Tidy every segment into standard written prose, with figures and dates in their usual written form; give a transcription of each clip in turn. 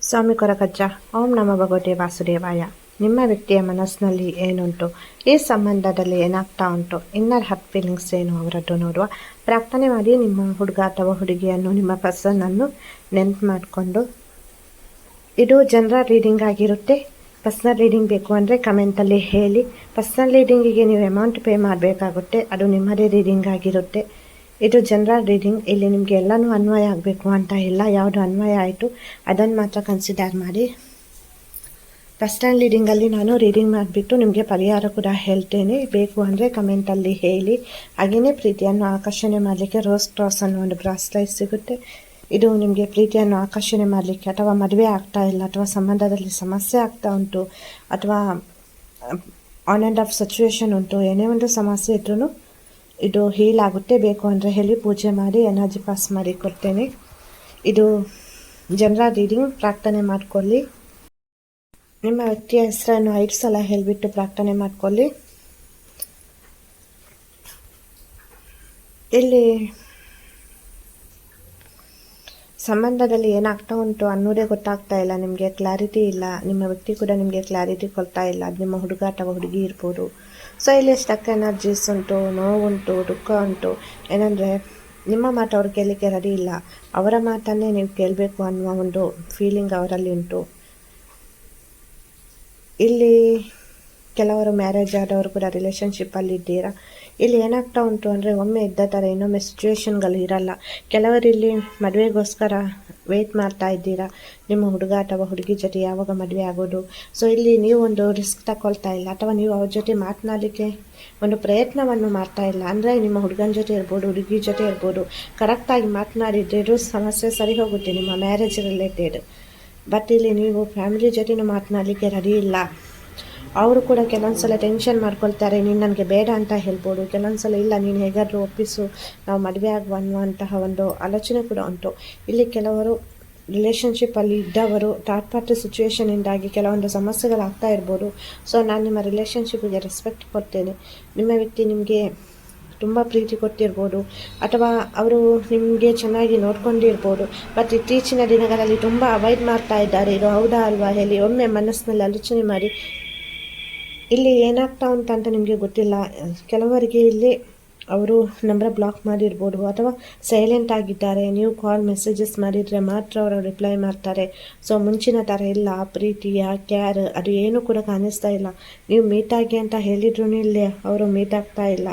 ಸ್ವಾಮಿ ಕೊರಗಜ್ಜ. ಓಂ ನಮ ಭಗವತೆ ವಾಸುದೇವಾಯ. ನಿಮ್ಮ ವ್ಯಕ್ತಿಯ ಮನಸ್ಸಿನಲ್ಲಿ ಏನುಂಟು, ಈ ಸಂಬಂಧದಲ್ಲಿ ಏನಾಗ್ತಾ ಉಂಟು, ಇನ್ನರ್ ಹಾರ್ಟ್ ಫೀಲಿಂಗ್ಸ್ ಏನು ಅವರದ್ದು ನೋಡುವ. ಪ್ರಾರ್ಥನೆ ಮಾಡಿ ನಿಮ್ಮ ಹುಡುಗ ಅಥವಾ ಹುಡುಗಿಯನ್ನು, ನಿಮ್ಮ ಪರ್ಸನನ್ನು ನೆನಪು ಮಾಡಿಕೊಂಡು. ಇದು ಜನರಲ್ ರೀಡಿಂಗ್ ಆಗಿರುತ್ತೆ. ಪರ್ಸ್ನಲ್ ರೀಡಿಂಗ್ ಬೇಕು ಅಂದರೆ ಕಮೆಂಟಲ್ಲಿ ಹೇಳಿ. ಪರ್ಸ್ನಲ್ ರೀಡಿಂಗಿಗೆ ನೀವು ಅಮೌಂಟ್ ಪೇ ಮಾಡಬೇಕಾಗುತ್ತೆ, ಅದು ನಿಮ್ಮದೇ ರೀಡಿಂಗ್ ಆಗಿರುತ್ತೆ. ಇದು ಜನರಲ್ ರೀಡಿಂಗ್. ಇಲ್ಲಿ ನಿಮಗೆ ಎಲ್ಲನೂ ಅನ್ವಯ ಆಗಬೇಕು ಅಂತ ಇಲ್ಲ, ಯಾವುದು ಅನ್ವಯ ಆಯಿತು ಅದನ್ನು ಮಾತ್ರ ಕನ್ಸಿಡರ್ ಮಾಡಿ. ಪರ್ಸ್ನಲ್ ರೀಡಿಂಗಲ್ಲಿ ನಾನು ರೀಡಿಂಗ್ ಮಾಡಿಬಿಟ್ಟು ನಿಮಗೆ ಪರಿಹಾರ ಕೂಡ ಹೇಳ್ತೇನೆ. ಬೇಕು ಅಂದರೆ ಕಮೆಂಟಲ್ಲಿ ಹೇಳಿ. ಹಾಗೆಯೇ ಪ್ರೀತಿಯನ್ನು ಆಕರ್ಷಣೆ ಮಾಡಲಿಕ್ಕೆ ರೋಸ್ ಕ್ರಾಸ್ ಅನ್ನೋ ಒಂದು ಬ್ರಾಸ್ಲೈಟ್ ಸಿಗುತ್ತೆ. ಇದು ನಿಮಗೆ ಪ್ರೀತಿಯನ್ನು ಆಕರ್ಷಣೆ ಮಾಡಲಿಕ್ಕೆ, ಅಥವಾ ಮದುವೆ ಆಗ್ತಾ ಇಲ್ಲ, ಅಥವಾ ಸಂಬಂಧದಲ್ಲಿ ಸಮಸ್ಯೆ ಆಗ್ತಾ ಉಂಟು, ಅಥವಾ ಆನ್ ಆ್ಯಂಡ್ ಆಫ್ ಸಿಚುವೇಶನ್ ಉಂಟು, ಏನೇ ಒಂದು ಸಮಸ್ಯೆ ಇದ್ರೂ ಇದು ಹೀಲ್ ಆಗುತ್ತೆ. ಬೇಕು ಅಂದರೆ ಹೇಳಿ, ಪೂಜೆ ಮಾಡಿ ಎನರ್ಜಿ ಪಾಸ್ ಮಾಡಿ ಕೊಡ್ತೇನೆ. ಇದು ಜನರಲ್ ರೀಡಿಂಗ್. ಪ್ರಾರ್ಥನೆ ಮಾಡಿಕೊಳ್ಳಿ. ನಿಮ್ಮ ವ್ಯಕ್ತಿಯ ಹೆಸರನ್ನು 5 ಸಲ ಹೇಳಿಬಿಟ್ಟು ಪ್ರಾರ್ಥನೆ ಮಾಡಿಕೊಳ್ಳಿ. ಇಲ್ಲಿ ಸಂಬಂಧದಲ್ಲಿ ಏನಾಗ್ತಾ ಉಂಟು ಅನ್ನೋದೇ ಗೊತ್ತಾಗ್ತಾ ಇಲ್ಲ, ನಿಮಗೆ ಕ್ಲಾರಿಟಿ ಇಲ್ಲ. ನಿಮ್ಮ ವ್ಯಕ್ತಿ ಕೂಡ ನಿಮಗೆ ಕ್ಲಾರಿಟಿ ಕೊಡ್ತಾ ಇಲ್ಲ. ಅದು ನಿಮ್ಮ ಹುಡುಗ ಅಥವಾ ಹುಡುಗಿ ಇರ್ಬೋದು. ಸೊ ಇಲ್ಲಿ ಸ್ಟಕ್ ಎನರ್ಜೀಸ್ ಉಂಟು, ನೋವುಂಟು, ದುಃಖ ಉಂಟು. ಏನಂದರೆ ನಿಮ್ಮ ಮಾತು ಅವ್ರು ಕೇಳಲಿಕ್ಕೆ ರೆಡಿ ಇಲ್ಲ, ಅವರ ಮಾತನ್ನೇ ನೀವು ಕೇಳಬೇಕು ಅನ್ನುವ ಒಂದು ಫೀಲಿಂಗ್ ಅವರಲ್ಲಿ ಉಂಟು. ಇಲ್ಲಿ ಕೆಲವರು ಮ್ಯಾರೇಜ್ ಆದವರು ಕೂಡ ರಿಲೇಷನ್ಶಿಪ್ಪಲ್ಲಿ ಇದ್ದೀರಾ. ಇಲ್ಲಿ ಏನಾಗ್ತಾ ಉಂಟು ಅಂದರೆ, ಒಮ್ಮೆ ಇದ್ದ ಥರ ಇನ್ನೊಮ್ಮೆ ಸಿಚುವೇಶನ್ಗಳು ಇರಲ್ಲ. ಕೆಲವರಿಲ್ಲಿ ಮದುವೆಗೋಸ್ಕರ ವೆಯ್ಟ್ ಮಾಡ್ತಾ ಇದ್ದೀರಾ, ನಿಮ್ಮ ಹುಡುಗ ಅಥವಾ ಹುಡುಗಿ ಜೊತೆ ಯಾವಾಗ ಮದುವೆ ಆಗೋದು. ಸೊ ಇಲ್ಲಿ ನೀವು ಒಂದು ರಿಸ್ಕ್ ತಗೊಳ್ತಾ ಇಲ್ಲ, ಅಥವಾ ನೀವು ಅವ್ರ ಜೊತೆ ಮಾತನಾಡಲಿಕ್ಕೆ ಒಂದು ಪ್ರಯತ್ನವನ್ನು ಮಾಡ್ತಾ ಇಲ್ಲ. ಅಂದರೆ ನಿಮ್ಮ ಹುಡುಗನ ಜೊತೆ ಇರ್ಬೋದು, ಹುಡುಗಿ ಜೊತೆ ಇರ್ಬೋದು, ಕರೆಕ್ಟಾಗಿ ಮಾತನಾಡಿದ್ರೂ ಸಮಸ್ಯೆ ಸರಿ ಹೋಗುತ್ತೆ ನಿಮ್ಮ ಮ್ಯಾರೇಜ್ ರಿಲೇಟೆಡ್. ಬಟ್ ಇಲ್ಲಿ ನೀವು ಫ್ಯಾಮಿಲಿ ಜೊತೆನೂ ಮಾತನಾಡಲಿಕ್ಕೆ ರೆಡಿ ಇಲ್ಲ. ಅವರು ಕೂಡ ಕೆಲವೊಂದು ಸಲ ಟೆನ್ಷನ್ ಮಾಡ್ಕೊಳ್ತಾರೆ, ನೀನು ನನಗೆ ಬೇಡ ಅಂತ ಹೇಳ್ಬೋದು. ಕೆಲವೊಂದು ಸಲ ಇಲ್ಲ, ನೀನು ಹೇಗಾದರೂ ಒಪ್ಪಿಸು, ನಾವು ಮದುವೆ ಆಗುವ ಅನ್ನುವಂತಹ ಒಂದು ಆಲೋಚನೆ ಕೂಡ ಉಂಟು. ಇಲ್ಲಿ ಕೆಲವರು ರಿಲೇಷನ್ಶಿಪ್ಪಲ್ಲಿ ಇದ್ದವರು ಥರ್ಡ್ ಪಾರ್ಟಿ ಸಿಚುವೇಷನಿಂದಾಗಿ ಕೆಲವೊಂದು ಸಮಸ್ಯೆಗಳಾಗ್ತಾ ಇರ್ಬೋದು. ಸೊ ನಾನು ನಿಮ್ಮ ರಿಲೇಷನ್ಶಿಪ್ಪಿಗೆ ರೆಸ್ಪೆಕ್ಟ್ ಕೊಡ್ತೇನೆ. ನಿಮ್ಮ ವ್ಯಕ್ತಿ ನಿಮಗೆ ತುಂಬ ಪ್ರೀತಿ ಕೊಟ್ಟಿರ್ಬೋದು, ಅಥವಾ ಅವರು ನಿಮಗೆ ಚೆನ್ನಾಗಿ ನೋಡ್ಕೊಂಡಿರ್ಬೋದು. ಬಟ್ ಇತ್ತೀಚಿನ ದಿನಗಳಲ್ಲಿ ತುಂಬ ಅವಾಯ್ಡ್ ಮಾಡ್ತಾ ಇದ್ದಾರೆ. ಇದು ಹೌದಾ ಅಲ್ವಾ ಹೇಳಿ ಒಮ್ಮೆ ಮನಸ್ಸಿನಲ್ಲಿ ಆಲೋಚನೆ ಮಾಡಿ. ಇಲ್ಲಿ ಏನಾಗ್ತಾ ಉಂಟಂತ ನಿಮಗೆ ಗೊತ್ತಿಲ್ಲ. ಕೆಲವರಿಗೆ ಇಲ್ಲಿ ಅವರು ನಂಬರ್ ಬ್ಲಾಕ್ ಮಾಡಿರ್ಬೋದು, ಅಥವಾ ಸೈಲೆಂಟ್ ಆಗಿದ್ದಾರೆ. ನೀವು ಕಾಲ್ ಮೆಸೇಜಸ್ ಮಾಡಿದರೆ ಮಾತ್ರ ಅವರು ರಿಪ್ಲೈ ಮಾಡ್ತಾರೆ. ಸೊ ಮುಂಚಿನ ಥರ ಇಲ್ಲ, ಪ್ರೀತಿಯ ಕ್ಯಾರ್ ಅದು ಏನೂ ಕೂಡ ಕಾಣಿಸ್ತಾ ಇಲ್ಲ. ನೀವು ಮೀಟ್ ಆಗಿ ಅಂತ ಹೇಳಿದ್ರೂ ಇಲ್ಲಿ ಅವರು ಮೀಟ್ ಆಗ್ತಾ ಇಲ್ಲ.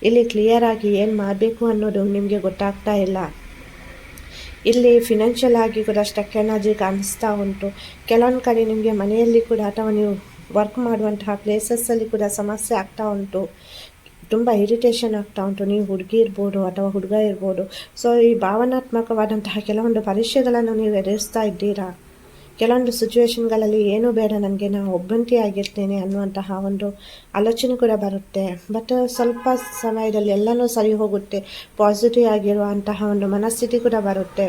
ಇಲ್ಲಿ ಕ್ಲಿಯರ್ ಆಗಿ ಏನು ಮಾಡಬೇಕು ಅನ್ನೋದು ನಿಮಗೆ ಗೊತ್ತಾಗ್ತಾ ಇಲ್ಲ. ಇಲ್ಲಿ ಫಿನಾನ್ಷಿಯಲ್ ಆಗಿ ಕೂಡ ಸ್ಟಕ್ ಎನರ್ಜಿ ಕಾಣಿಸ್ತಾ ಉಂಟು. ಕೆಲವೊಂದು ಕಡೆ ನಿಮಗೆ ಮನೆಯಲ್ಲಿ ಕೂಡ, ಅಥವಾ ನೀವು ವರ್ಕ್ ಮಾಡುವಂತಹ ಪ್ಲೇಸಸ್ಸಲ್ಲಿ ಕೂಡ ಸಮಸ್ಯೆ ಆಗ್ತಾ ಉಂಟು. ತುಂಬ ಇರಿಟೇಷನ್ ಆಗ್ತಾ ಉಂಟು. ನೀವು ಹುಡುಗಿ ಇರ್ಬೋದು ಅಥವಾ ಹುಡುಗ ಇರ್ಬೋದು. ಸೊ ಈ ಭಾವನಾತ್ಮಕವಾದಂತಹ ಕೆಲವೊಂದು ಪರೀಕ್ಷೆಗಳನ್ನು ನೀವು ಎದುರಿಸ್ತಾ ಇದ್ದೀರಾ. ಕೆಲವೊಂದು ಸಿಚುವೇಶನ್ಗಳಲ್ಲಿ ಏನೂ ಬೇಡ, ನನಗೆ ನಾನು ಒಬ್ಬಂಟಿ ಆಗಿರ್ತೇನೆ ಅನ್ನುವಂತಹ ಒಂದು ಆಲೋಚನೆ ಕೂಡ ಬರುತ್ತೆ. ಬಟ್ ಸ್ವಲ್ಪ ಸಮಯದಲ್ಲಿ ಎಲ್ಲನೂ ಸರಿ ಹೋಗುತ್ತೆ, ಪಾಸಿಟಿವ್ ಆಗಿರುವಂತಹ ಒಂದು ಮನಸ್ಥಿತಿ ಕೂಡ ಬರುತ್ತೆ.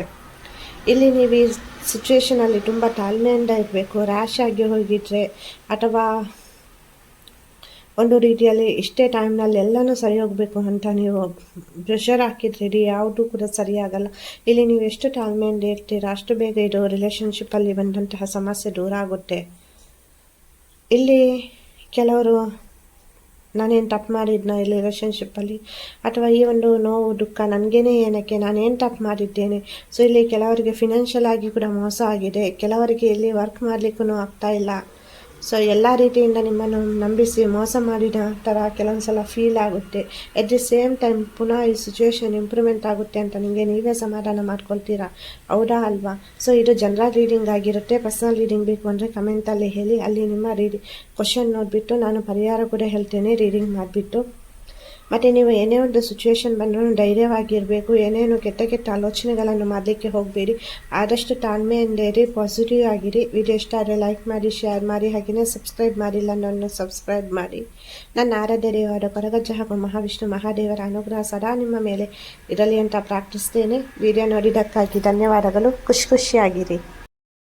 ಇಲ್ಲಿ ನೀವು ಈ ಸಿಚುವೇಷನಲ್ಲಿ ತುಂಬ ತಾಳ್ಮೆಯಿಂದ ಇರಬೇಕು. ರ್ಯಾಶ್ ಆಗಿ ಹೋಗಿದ್ರೆ, ಅಥವಾ ಒಂದು ರೀತಿಯಲ್ಲಿ ಇಷ್ಟೇ ಟೈಮ್ನಲ್ಲಿ ಎಲ್ಲನೂ ಸರಿ ಹೋಗಬೇಕು ಅಂತ ನೀವು ಪ್ರೆಷರ್ ಹಾಕಿದ್ರೆ ಯಾವುದೂ ಕೂಡ ಸರಿಯಾಗಲ್ಲ. ಇಲ್ಲಿ ನೀವು ಎಷ್ಟು ತಾಳ್ಮೆಯಿಂದ ಇರ್ತೀರಾ, ಅಷ್ಟು ಬೇಗ ಇದು ರಿಲೇಷನ್ಶಿಪ್ಪಲ್ಲಿ ಬಂದಂತಹ ಸಮಸ್ಯೆ ದೂರ ಆಗುತ್ತೆ. ಇಲ್ಲಿ ಕೆಲವರು ನಾನೇನು ತಪ್ಪು ಮಾಡಿದ್ನ ಇಲ್ಲಿ ರಿಲೇಷನ್ಶಿಪ್ಪಲ್ಲಿ, ಅಥವಾ ಈ ಒಂದು ನೋವು ದುಃಖ ನನಗೇನೆ ಏನಕ್ಕೆ, ನಾನೇನು ತಪ್ಪು ಮಾಡಿದ್ದೇನೆ. ಸೊ ಇಲ್ಲಿ ಕೆಲವರಿಗೆ ಫಿನಾನ್ಷಿಯಲ್ ಆಗಿ ಕೂಡ ಮೋಸ ಆಗಿದೆ. ಕೆಲವರಿಗೆ ಇಲ್ಲಿ ವರ್ಕ್ ಮಾಡಲಿಕ್ಕೂ ಆಗ್ತಾ ಇಲ್ಲ. ಸೊ ಎಲ್ಲ ರೀತಿಯಿಂದ ನಿಮ್ಮನ್ನು ನಂಬಿಸಿ ಮೋಸ ಮಾಡಿದ ಥರ ಕೆಲವೊಂದು ಸಲ ಫೀಲ್ ಆಗುತ್ತೆ. ಎಟ್ ದಿ ಸೇಮ್ ಟೈಮ್ ಪುನಃ ಈ ಸಿಚುವೇಶನ್ ಇಂಪ್ರೂವ್ಮೆಂಟ್ ಆಗುತ್ತೆ ಅಂತ ನಿಮಗೆ ನೀವೇ ಸಮಾಧಾನ ಮಾಡ್ಕೊಳ್ತೀರಾ. ಹೌದಾ ಅಲ್ವಾ? ಸೊ ಇದು ಜನರಲ್ ರೀಡಿಂಗ್ ಆಗಿರುತ್ತೆ. ಪರ್ಸನಲ್ ರೀಡಿಂಗ್ ಬೇಕು ಅಂದರೆ ಕಮೆಂಟಲ್ಲಿ ಹೇಳಿ. ಅಲ್ಲಿ ನಿಮ್ಮ ಕ್ವಶನ್ ನೋಡಿಬಿಟ್ಟು ನಾನು ಪರಿಹಾರ ಕೂಡ ಹೇಳ್ತೇನೆ ರೀಡಿಂಗ್ ಮಾಡಿಬಿಟ್ಟು. ಮತ್ತು ನೀವು ಏನೇ ಒಂದು ಸಿಚುವೇಶನ್ ಬಂದರೂ ಧೈರ್ಯವಾಗಿರಬೇಕು. ಏನೇನು ಕೆಟ್ಟ ಕೆಟ್ಟ ಆಲೋಚನೆಗಳನ್ನು ಮಾಡಲಿಕ್ಕೆ ಹೋಗಬೇಡಿ. ಆದಷ್ಟು ತಾಳ್ಮೆಯಿಂದ ಇರಿ, ಪಾಸಿಟಿವ್ ಆಗಿರಿ. ವಿಡಿಯೋ ಇಷ್ಟ ಆದರೆ ಲೈಕ್ ಮಾಡಿ, ಶೇರ್ ಮಾಡಿ. ಹಾಗೆಯೇ ಸಬ್ಸ್ಕ್ರೈಬ್ ಮಾಡಿಲ್ಲ ನನ್ನ ಸಬ್ಸ್ಕ್ರೈಬ್ ಮಾಡಿ. ನನ್ನ ಆರಾಧ್ಯ ದೇವರ ಕೊರಗಜ್ಜ ಹಾಗೂ ಮಹಾವಿಷ್ಣು ಮಹಾದೇವರ ಅನುಗ್ರಹ ಸದಾ ನಿಮ್ಮ ಮೇಲೆ ಇರಲಿ ಅಂತ ಪ್ರಾರ್ಥಿಸ್ತೇನೆ. ವಿಡಿಯೋ ನೋಡಿದ್ದಕ್ಕಾಗಿ ಧನ್ಯವಾದಗಳು. ಖುಷಿಯಾಗಿರಿ.